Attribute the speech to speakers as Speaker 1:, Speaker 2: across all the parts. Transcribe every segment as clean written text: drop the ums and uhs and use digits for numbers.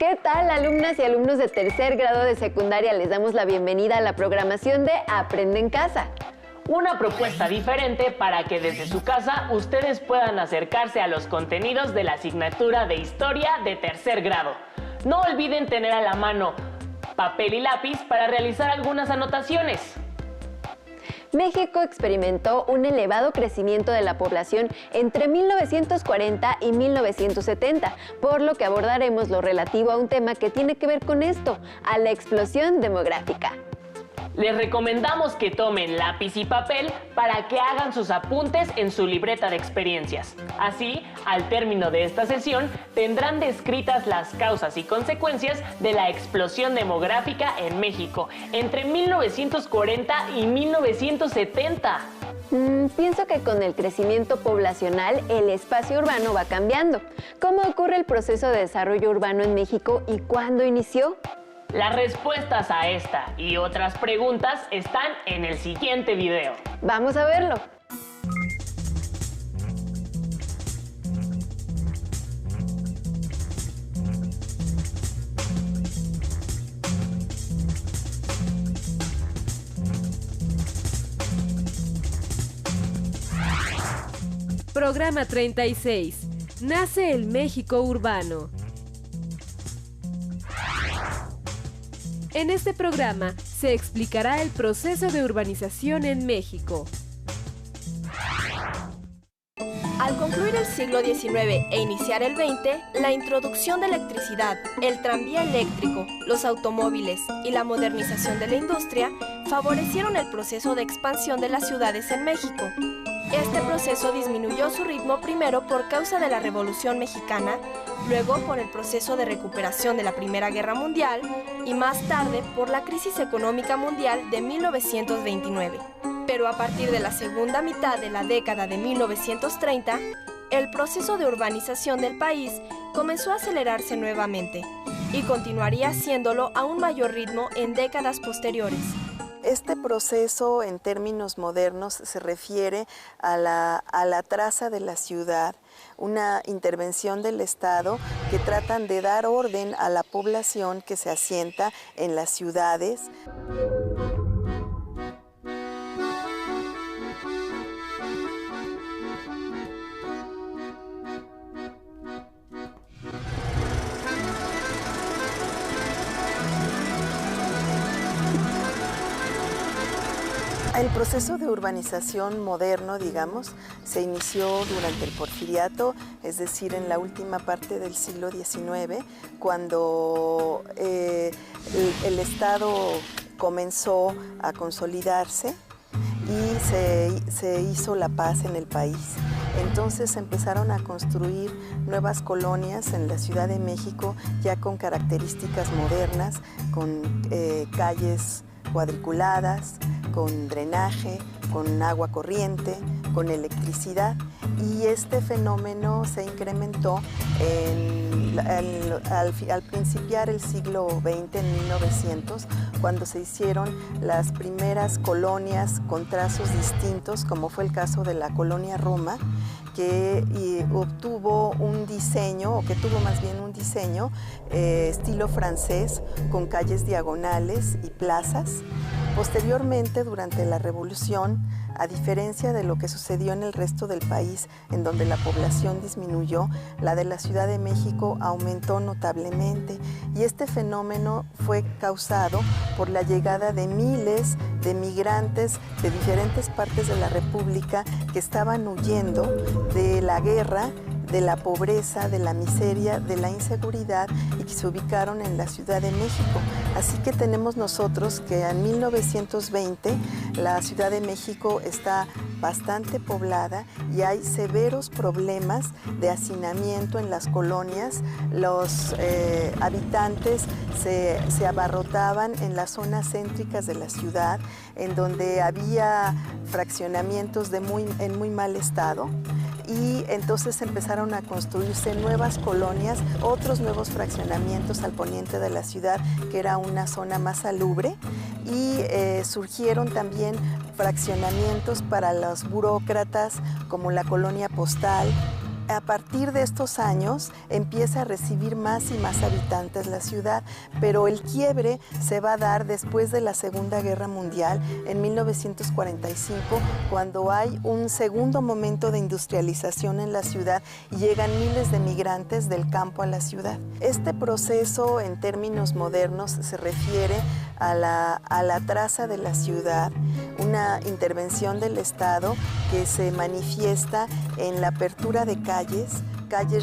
Speaker 1: ¿Qué tal, alumnas y alumnos de tercer grado de secundaria? Les damos la bienvenida a la programación de Aprende en Casa.
Speaker 2: Una propuesta diferente para que desde su casa ustedes puedan acercarse a los contenidos de la asignatura de Historia de tercer grado. No olviden tener a la mano papel y lápiz para realizar algunas anotaciones.
Speaker 1: México experimentó un elevado crecimiento de la población entre 1940 y 1970, por lo que abordaremos lo relativo a un tema que tiene que ver con esto, a la explosión demográfica.
Speaker 2: Les recomendamos que tomen lápiz y papel para que hagan sus apuntes en su libreta de experiencias. Así, al término de esta sesión, tendrán descritas las causas y consecuencias de la explosión demográfica en México entre 1940 y 1970.
Speaker 1: Pienso que con el crecimiento poblacional, el espacio urbano va cambiando. ¿Cómo ocurre el proceso de desarrollo urbano en México y cuándo inició?
Speaker 2: Las respuestas a esta y otras preguntas están en el siguiente video.
Speaker 1: ¡Vamos a verlo!
Speaker 3: Programa 36. Nace el México urbano. En este programa se explicará el proceso de urbanización en México.
Speaker 4: Al concluir el siglo XIX e iniciar el XX, la introducción de electricidad, el tranvía eléctrico, los automóviles y la modernización de la industria favorecieron el proceso de expansión de las ciudades en México. Este proceso disminuyó su ritmo primero por causa de la Revolución Mexicana, luego por el proceso de recuperación de la Primera Guerra Mundial y más tarde por la crisis económica mundial de 1929. Pero a partir de la segunda mitad de la década de 1930, el proceso de urbanización del país comenzó a acelerarse nuevamente y continuaría haciéndolo a un mayor ritmo en décadas posteriores.
Speaker 5: Este proceso, en términos modernos, se refiere a la traza de la ciudad, una intervención del Estado que tratan de dar orden a la población que se asienta en las ciudades. El proceso de urbanización moderno, digamos, se inició durante el Porfiriato, es decir, en la última parte del siglo XIX, cuando el Estado comenzó a consolidarse y se hizo la paz en el país. Entonces empezaron a construir nuevas colonias en la Ciudad de México, ya con características modernas, con calles cuadriculadas, con drenaje, con agua corriente, con electricidad, y este fenómeno se incrementó al principiar el siglo XX, en 1900, cuando se hicieron las primeras colonias con trazos distintos, como fue el caso de la colonia Roma, que obtuvo un diseño, o que tuvo más bien un diseño estilo francés, con calles diagonales y plazas. Posteriormente, durante la Revolución, a diferencia de lo que sucedió en el resto del país, en donde la población disminuyó, la de la Ciudad de México aumentó notablemente, y este fenómeno fue causado por la llegada de miles de migrantes de diferentes partes de la República que estaban huyendo de la guerra, de la pobreza, de la miseria, de la inseguridad, y que se ubicaron en la Ciudad de México. Así que tenemos nosotros que en 1920 la Ciudad de México está bastante poblada y hay severos problemas de hacinamiento en las colonias. Los habitantes se abarrotaban en las zonas céntricas de la ciudad, en donde había fraccionamientos en muy mal estado. Y entonces empezaron a construirse nuevas colonias, otros nuevos fraccionamientos al poniente de la ciudad, que era una zona más salubre, y surgieron también fraccionamientos para los burócratas, como la colonia Postal, A partir de estos años empieza a recibir más y más habitantes la ciudad, pero el quiebre se va a dar después de la Segunda Guerra Mundial, en 1945, cuando hay un segundo momento de industrialización en la ciudad y llegan miles de migrantes del campo a la ciudad. Este proceso, en términos modernos, se refiere a la traza de la ciudad, una intervención del Estado que se manifiesta en la apertura de calles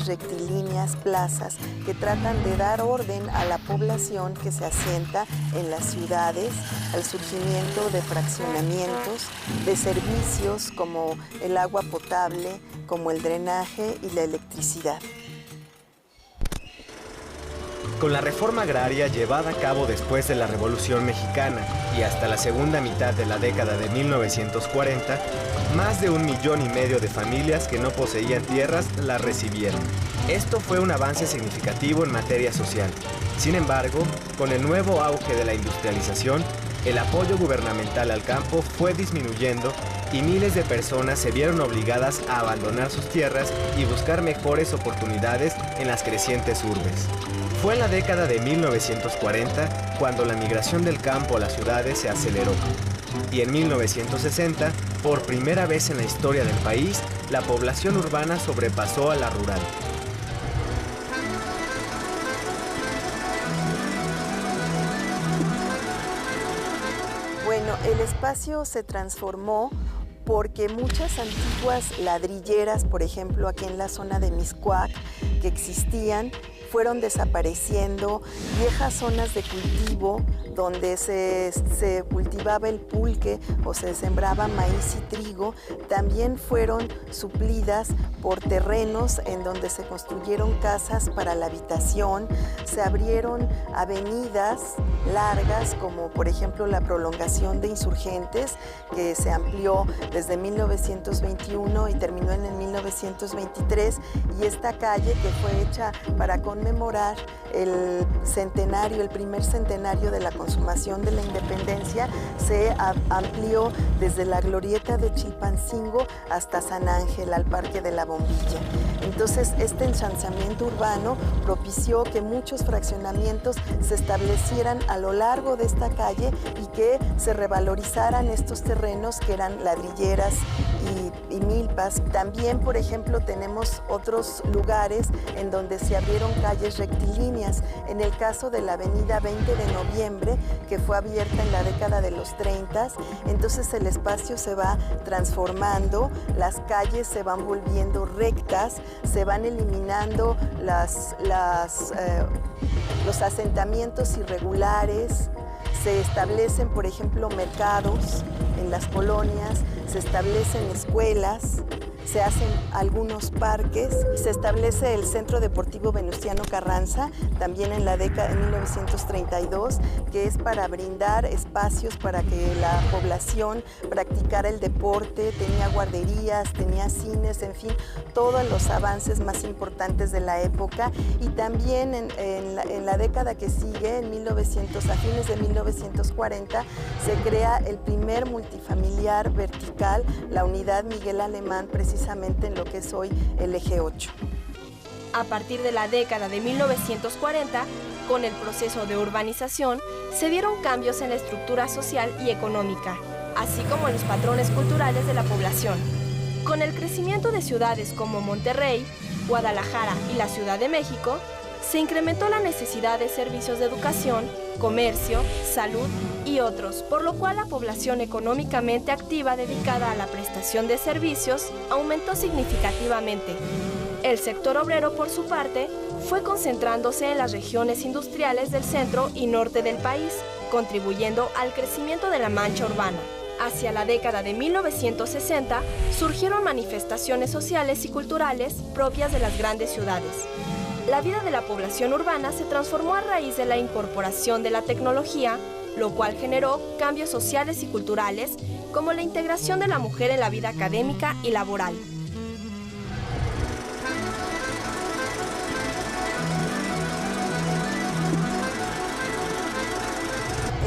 Speaker 5: rectilíneas, plazas, que tratan de dar orden a la población que se asienta en las ciudades, al surgimiento de fraccionamientos, de servicios como el agua potable, como el drenaje y la electricidad.
Speaker 6: Con la reforma agraria llevada a cabo después de la Revolución Mexicana y hasta la segunda mitad de la década de 1940, más de 1,5 millones de familias que no poseían tierras las recibieron. Esto fue un avance significativo en materia social. Sin embargo, con el nuevo auge de la industrialización, el apoyo gubernamental al campo fue disminuyendo y miles de personas se vieron obligadas a abandonar sus tierras y buscar mejores oportunidades en las crecientes urbes. Fue en la década de 1940 cuando la migración del campo a las ciudades se aceleró. Y en 1960, por primera vez en la historia del país, la población urbana sobrepasó a la rural.
Speaker 5: Bueno, el espacio se transformó porque muchas antiguas ladrilleras, por ejemplo, aquí en la zona de Mixcoac, que existían, fueron desapareciendo, viejas zonas de cultivo donde se cultivaba el pulque o se sembraba maíz y trigo, también fueron suplidas por terrenos en donde se construyeron casas para la habitación, se abrieron avenidas largas como por ejemplo la prolongación de Insurgentes, que se amplió desde 1921 y terminó en el 1923, y esta calle que fue hecha para conmemorar el centenario, el primer centenario de la consumación de la independencia, se amplió desde la glorieta de Chilpancingo hasta San Ángel, al Parque de la Bombilla. Entonces, este ensanchamiento urbano propició que muchos fraccionamientos se establecieran a lo largo de esta calle y que se revalorizaran estos terrenos que eran ladrilleras y milpas. También, por ejemplo, tenemos otros lugares en donde se abrieron calles rectilíneas. En el caso de la avenida 20 de Noviembre, que fue abierta en la década de los 30, entonces el espacio se va transformando, las calles se van volviendo rectas, se van eliminando los asentamientos irregulares, se establecen, por ejemplo, mercados en las colonias, se establecen escuelas, se hacen algunos parques, se establece el Centro Deportivo Venustiano Carranza, también en la década de 1932, que es para brindar espacios para que la población practicara el deporte, tenía guarderías, tenía cines, en fin, todos los avances más importantes de la época. Y también en la década que sigue, a fines de 1940, se crea el primer multifamiliar vertical, la Unidad Miguel Alemán, precisamente en lo que es hoy el Eje 8.
Speaker 4: A partir de la década de 1940, con el proceso de urbanización, se dieron cambios en la estructura social y económica, así como en los patrones culturales de la población. Con el crecimiento de ciudades como Monterrey, Guadalajara y la Ciudad de México, se incrementó la necesidad de servicios de educación, comercio, salud y otros, por lo cual la población económicamente activa dedicada a la prestación de servicios aumentó significativamente. El sector obrero, por su parte, fue concentrándose en las regiones industriales del centro y norte del país, contribuyendo al crecimiento de la mancha urbana. Hacia la década de 1960 surgieron manifestaciones sociales y culturales propias de las grandes ciudades. La vida de la población urbana se transformó a raíz de la incorporación de la tecnología, lo cual generó cambios sociales y culturales, como la integración de la mujer en la vida académica y laboral.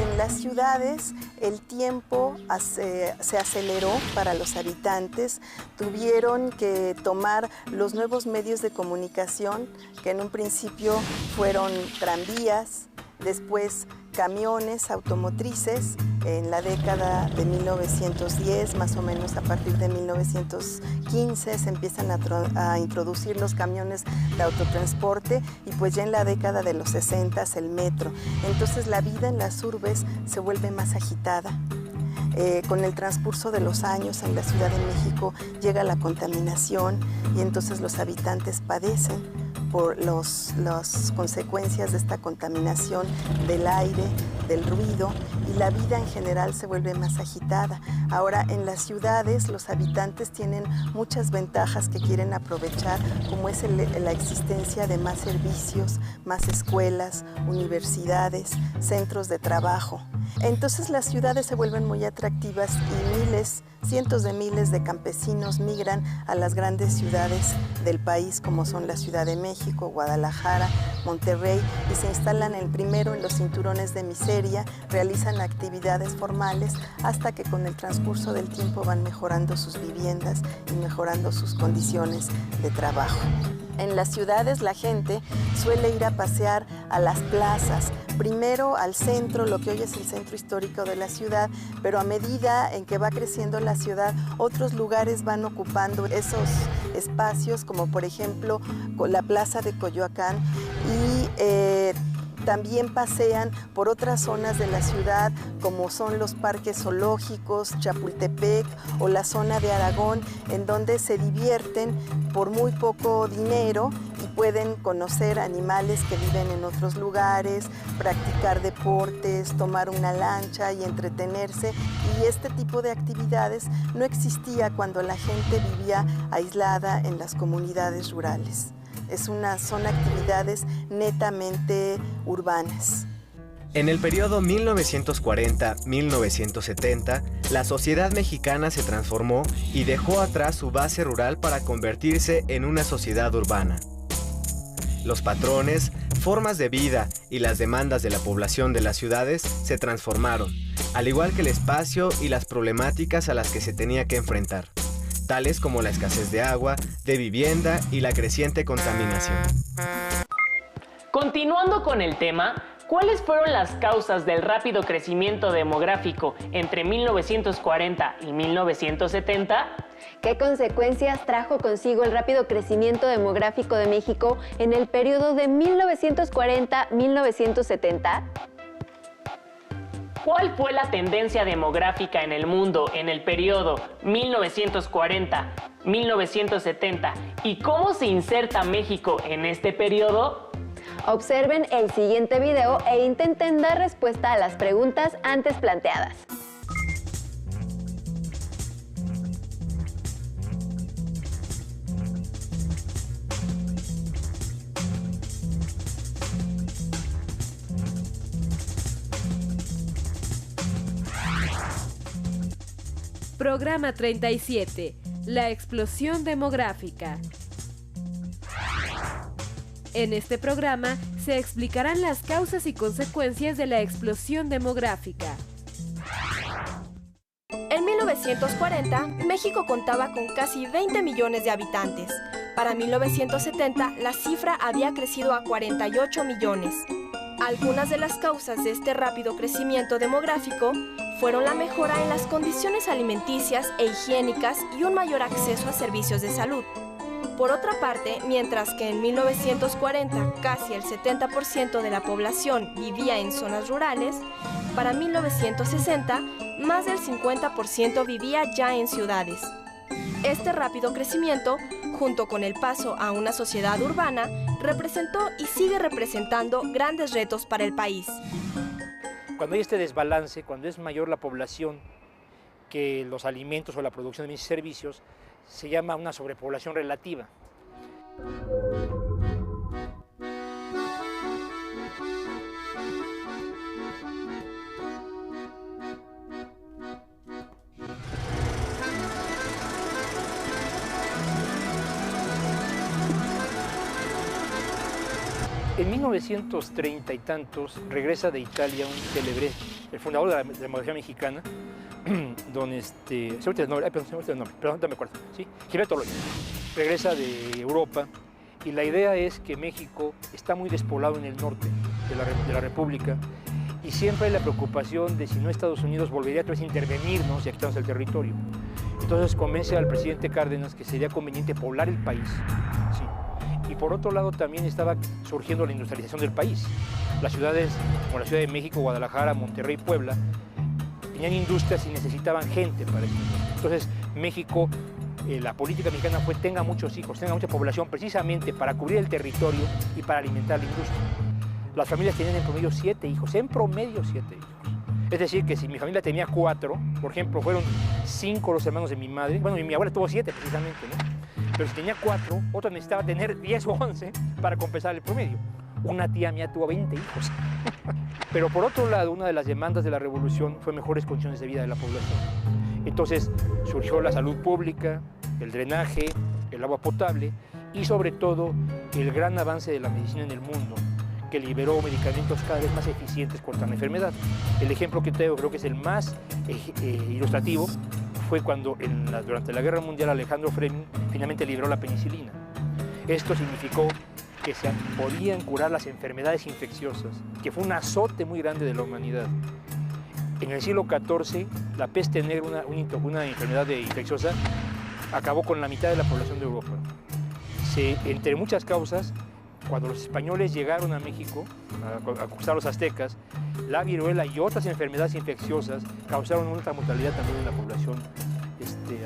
Speaker 5: En las ciudades el tiempo se aceleró para los habitantes, tuvieron que tomar los nuevos medios de comunicación, que en un principio fueron tranvías, después camiones automotrices. En la década de 1910, más o menos a partir de 1915, se empiezan a introducir los camiones de autotransporte y pues ya en la década de los 60 el metro. Entonces la vida en las urbes se vuelve más agitada. Con el transcurso de los años en la Ciudad de México llega la contaminación y entonces los habitantes padecen por las consecuencias de esta contaminación del aire, del ruido, y la vida en general se vuelve más agitada. Ahora, en las ciudades los habitantes tienen muchas ventajas que quieren aprovechar, como es la existencia de más servicios, más escuelas, universidades, centros de trabajo. Entonces las ciudades se vuelven muy atractivas y cientos de miles de campesinos migran a las grandes ciudades del país, como son la Ciudad de México, Guadalajara, Monterrey, y se instalan primero en los cinturones de miseria, realizan actividades formales hasta que con el transcurso del tiempo van mejorando sus viviendas y mejorando sus condiciones de trabajo. En las ciudades la gente suele ir a pasear a las plazas, primero al centro, lo que hoy es el centro histórico de la ciudad, pero a medida en que va creciendo la ciudad, otros lugares van ocupando esos espacios, como por ejemplo la Plaza de Coyoacán, y también pasean por otras zonas de la ciudad, como son los parques zoológicos, Chapultepec o la zona de Aragón, en donde se divierten por muy poco dinero y pueden conocer animales que viven en otros lugares, practicar deportes, tomar una lancha y entretenerse. Y este tipo de actividades no existía cuando la gente vivía aislada en las comunidades rurales. Son actividades netamente urbanas.
Speaker 6: En el periodo 1940-1970, la sociedad mexicana se transformó y dejó atrás su base rural para convertirse en una sociedad urbana. Los patrones, formas de vida y las demandas de la población de las ciudades se transformaron, al igual que el espacio y las problemáticas a las que se tenía que enfrentar, tales como la escasez de agua, de vivienda y la creciente contaminación.
Speaker 2: Continuando con el tema, ¿cuáles fueron las causas del rápido crecimiento demográfico entre 1940 y 1970?
Speaker 1: ¿Qué consecuencias trajo consigo el rápido crecimiento demográfico de México en el periodo de 1940-1970?
Speaker 2: ¿Cuál fue la tendencia demográfica en el mundo en el periodo 1940-1970 y cómo se inserta México en este periodo?
Speaker 1: Observen el siguiente video e intenten dar respuesta a las preguntas antes planteadas.
Speaker 3: Programa 37. La explosión demográfica. En este programa se explicarán las causas y consecuencias de la explosión demográfica.
Speaker 4: En 1940, México contaba con casi 20 millones de habitantes. Para 1970, la cifra había crecido a 48 millones. Algunas de las causas de este rápido crecimiento demográfico fueron la mejora en las condiciones alimenticias e higiénicas y un mayor acceso a servicios de salud. Por otra parte, mientras que en 1940 casi el 70% de la población vivía en zonas rurales, para 1960 más del 50% vivía ya en ciudades. Este rápido crecimiento, junto con el paso a una sociedad urbana, representó y sigue representando grandes retos para el país.
Speaker 7: Cuando hay este desbalance, cuando es mayor la población que los alimentos o la producción de bienes y servicios, se llama una sobrepoblación relativa. En 1930 y tantos regresa de Italia un célebre, el fundador de la demografía mexicana, don perdón, no me acuerdo, ¿sí? Gilberto Loyo. Regresa de Europa y la idea es que México está muy despoblado en el norte de la República y siempre hay la preocupación de si no Estados Unidos volvería otra vez a intervenirnos y a quitarnos el territorio. Entonces convence al presidente Cárdenas que sería conveniente poblar el país, ¿sí? Y por otro lado también estaba surgiendo la industrialización del país. Las ciudades como la Ciudad de México, Guadalajara, Monterrey, Puebla, tenían industrias y necesitaban gente para eso. Entonces México, la política mexicana fue tenga muchos hijos, tenga mucha población, precisamente para cubrir el territorio y para alimentar la industria. Las familias tenían en promedio 7 hijos, en promedio 7 hijos. Es decir, que si mi familia tenía 4, por ejemplo, fueron 5 los hermanos de mi madre, bueno, y mi abuela tuvo 7 precisamente, ¿no? Pero si tenía 4, otro necesitaba tener 10 o 11 para compensar el promedio. Una tía mía tuvo 20 hijos. Pero por otro lado, una de las demandas de la revolución fue mejores condiciones de vida de la población. Entonces surgió la salud pública, el drenaje, el agua potable y sobre todo el gran avance de la medicina en el mundo, que liberó medicamentos cada vez más eficientes contra la enfermedad. El ejemplo que tengo, creo que es el más ilustrativo, fue cuando durante la Guerra Mundial Alejandro Fleming finalmente liberó la penicilina. Esto significó que se podían curar las enfermedades infecciosas, que fue un azote muy grande de la humanidad. En el siglo XIV, la peste negra, una enfermedad infecciosa, acabó con la mitad de la población de Europa. Entre muchas causas, cuando los españoles llegaron a México a conquistar a los aztecas, la viruela y otras enfermedades infecciosas causaron una alta mortalidad también en la población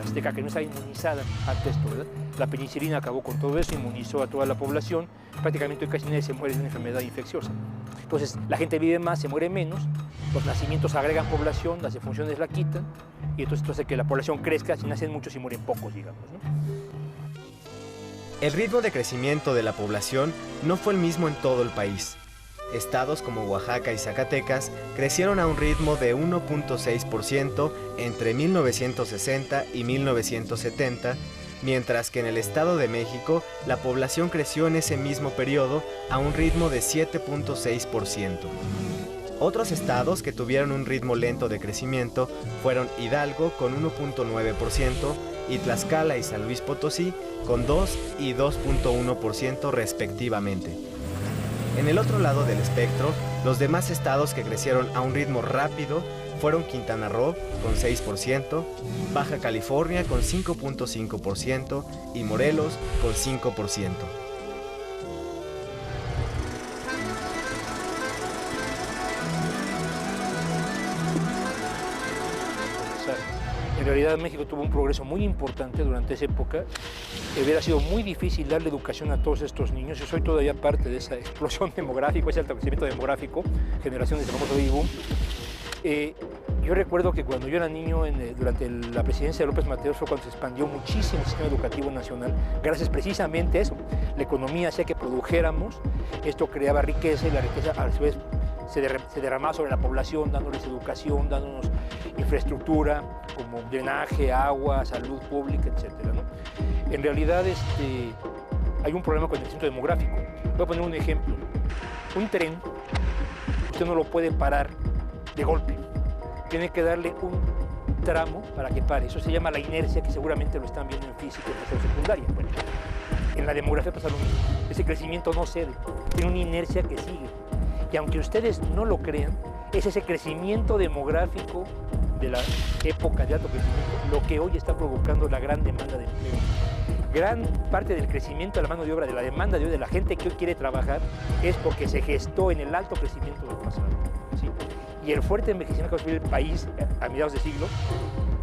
Speaker 7: azteca, que no estaba inmunizada ante esto, ¿verdad? La penicilina acabó con todo eso, inmunizó a toda la población, prácticamente casi nadie se muere de una enfermedad infecciosa. Entonces, la gente vive más, se muere menos, los nacimientos agregan población, las defunciones la quitan, y entonces esto hace que la población crezca, si nacen muchos y mueren pocos, digamos, ¿no?
Speaker 6: El ritmo de crecimiento de la población no fue el mismo en todo el país. Estados como Oaxaca y Zacatecas crecieron a un ritmo de 1.6% entre 1960 y 1970, mientras que en el Estado de México la población creció en ese mismo periodo a un ritmo de 7.6%. Otros estados que tuvieron un ritmo lento de crecimiento fueron Hidalgo con 1.9% y Tlaxcala y San Luis Potosí con 2 y 2.1% respectivamente. En el otro lado del espectro, los demás estados que crecieron a un ritmo rápido fueron Quintana Roo con 6%, Baja California con 5.5% y Morelos con 5%.
Speaker 7: En realidad México tuvo un progreso muy importante durante esa época. Hubiera sido muy difícil darle educación a todos estos niños. Yo soy todavía parte de esa explosión demográfica, ese alto crecimiento demográfico, generaciones de famoso baby boom. Yo recuerdo que cuando yo era niño, durante la presidencia de López Mateos, fue cuando se expandió muchísimo el sistema educativo nacional, gracias precisamente a eso. La economía hacía que produjéramos, esto creaba riqueza y la riqueza a su vez se derramaba sobre la población, dándoles educación, dándonos infraestructura como drenaje, agua, salud pública, etc., ¿no? En realidad hay un problema con el crecimiento demográfico. Voy a poner un ejemplo. Un tren, usted no lo puede parar de golpe. Tiene que darle un tramo para que pare. Eso se llama la inercia, que seguramente lo están viendo en física en secundaria. Bueno, en la demografía pasa lo mismo. Ese crecimiento no cede, tiene una inercia que sigue. Y aunque ustedes no lo crean, es ese crecimiento demográfico de la época de alto crecimiento lo que hoy está provocando la gran demanda de empleo. Gran parte del crecimiento de la mano de obra, de la demanda de hoy, de la gente que hoy quiere trabajar, es porque se gestó en el alto crecimiento del pasado, ¿sí? Y el fuerte envejecimiento que va a subir el país a mediados de siglo,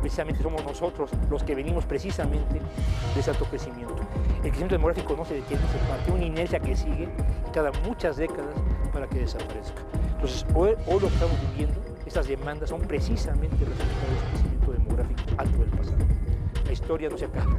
Speaker 7: precisamente somos nosotros los que venimos precisamente de ese alto crecimiento. El crecimiento demográfico no se detiene, se parte una inercia que sigue y tarda muchas décadas para que desaparezca. Entonces, hoy lo que estamos viviendo, estas demandas son precisamente el resultado de ese crecimiento demográfico alto del pasado. La historia no se acaba.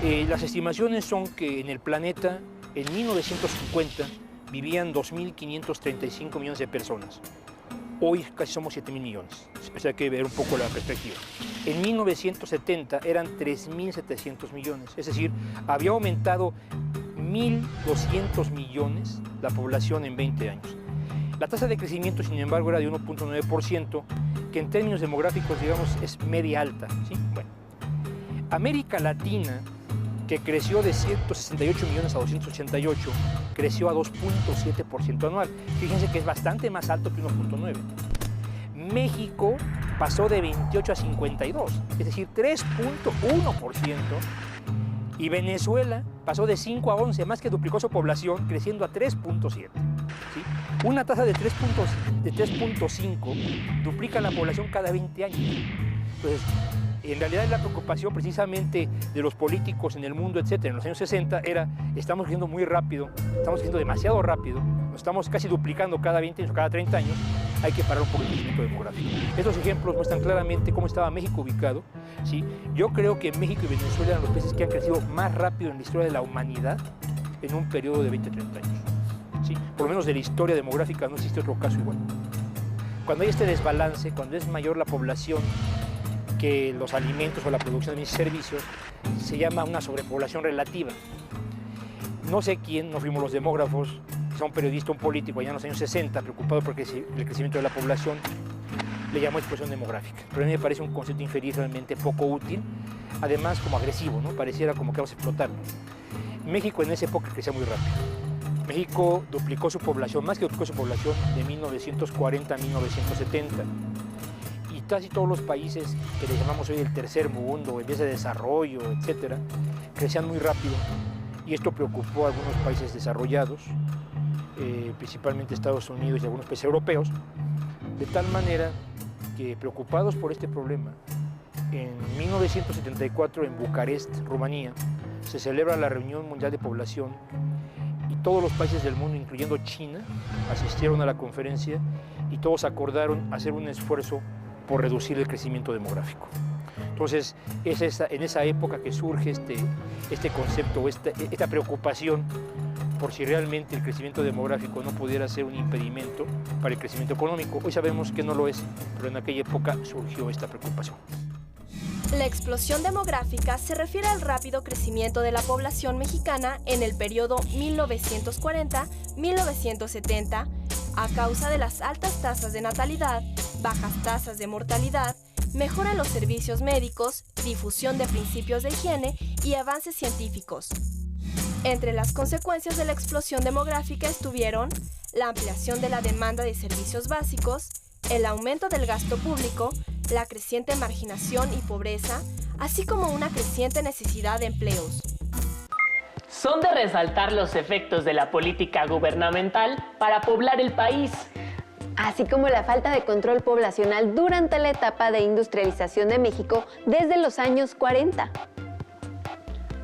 Speaker 7: Las estimaciones son que en el planeta, en 1950, vivían 2.535 millones de personas. Hoy casi somos 7.000 millones. Hay que ver un poco la perspectiva. En 1970 eran 3.700 millones. Es decir, había aumentado 1.200 millones la población en 20 años. La tasa de crecimiento, sin embargo, era de 1.9%, que en términos demográficos, digamos, es media alta, ¿sí? Bueno, América Latina, que creció de 168 millones a 288, creció a 2.7% anual. Fíjense que es bastante más alto que 1.9. México pasó de 28 a 52, es decir, 3.1%. Y Venezuela pasó de 5 a 11, más que duplicó su población, creciendo a 3.7. ¿Sí? Una tasa de 3.5 duplica la población cada 20 años. Entonces, en realidad la preocupación precisamente de los políticos en el mundo, etcétera, en los años 60 era, estamos creciendo muy rápido, estamos creciendo demasiado rápido, nos estamos casi duplicando cada 20 años, cada 30 años, hay que parar un poco el crecimiento demográfico. Estos ejemplos muestran claramente cómo estaba México ubicado, ¿sí? Yo creo que México y Venezuela eran los países que han crecido más rápido en la historia de la humanidad en un periodo de 20 a 30 años. ¿Sí? Por lo menos de la historia demográfica no existe otro caso igual. Cuando hay este desbalance, cuando es mayor la población que los alimentos o la producción de mis servicios, se llama una sobrepoblación relativa. No sé quién, no fuimos los demógrafos, quizá un periodista, un político allá en los años 60, preocupado por el crecimiento de la población, le llamó explosión demográfica. Pero a mí me parece un concepto infeliz, realmente poco útil, además como agresivo, ¿no? Pareciera como que vamos a explotar. México en esa época crecía muy rápido. México duplicó su población, más que duplicó su población, de 1940 a 1970. Y casi todos los países que le llamamos hoy el tercer mundo, en vías de desarrollo, etcétera, crecían muy rápido. Y esto preocupó a algunos países desarrollados, principalmente Estados Unidos y algunos países europeos, de tal manera que, preocupados por este problema, en 1974 en Bucarest, Rumanía, se celebra la Reunión Mundial de Población y todos los países del mundo, incluyendo China, asistieron a la conferencia y todos acordaron hacer un esfuerzo por reducir el crecimiento demográfico. Entonces, es en esa época que surge este concepto, esta preocupación por si realmente el crecimiento demográfico no pudiera ser un impedimento para el crecimiento económico. Hoy sabemos que no lo es, pero en aquella época surgió esta preocupación.
Speaker 4: La explosión demográfica se refiere al rápido crecimiento de la población mexicana en el periodo 1940-1970 a causa de las altas tasas de natalidad, bajas tasas de mortalidad, mejora en los servicios médicos, difusión de principios de higiene y avances científicos. Entre las consecuencias de la explosión demográfica estuvieron la ampliación de la demanda de servicios básicos, el aumento del gasto público, la creciente marginación y pobreza, así como una creciente necesidad de empleos.
Speaker 2: Son de resaltar los efectos de la política gubernamental para poblar el país,
Speaker 1: así como la falta de control poblacional durante la etapa de industrialización de México desde los años 40.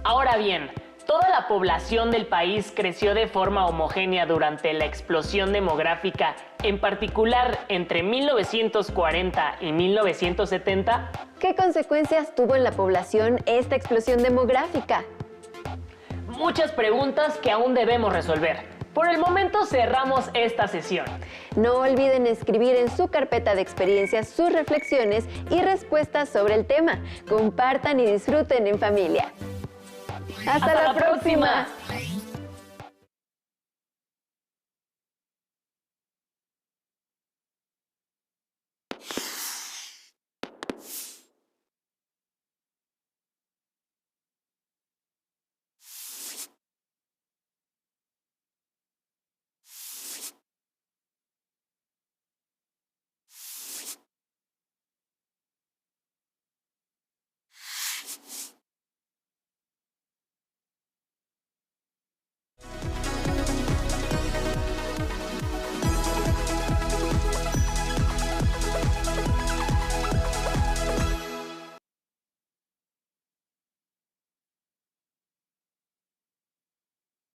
Speaker 2: Ahora bien, ¿toda la población del país creció de forma homogénea durante la explosión demográfica, en particular entre 1940 y 1970?
Speaker 1: ¿Qué consecuencias tuvo en la población esta explosión demográfica?
Speaker 2: Muchas preguntas que aún debemos resolver. Por el momento cerramos esta sesión.
Speaker 1: No olviden escribir en su carpeta de experiencias sus reflexiones y respuestas sobre el tema. Compartan y disfruten en familia. ¡Hasta la próxima!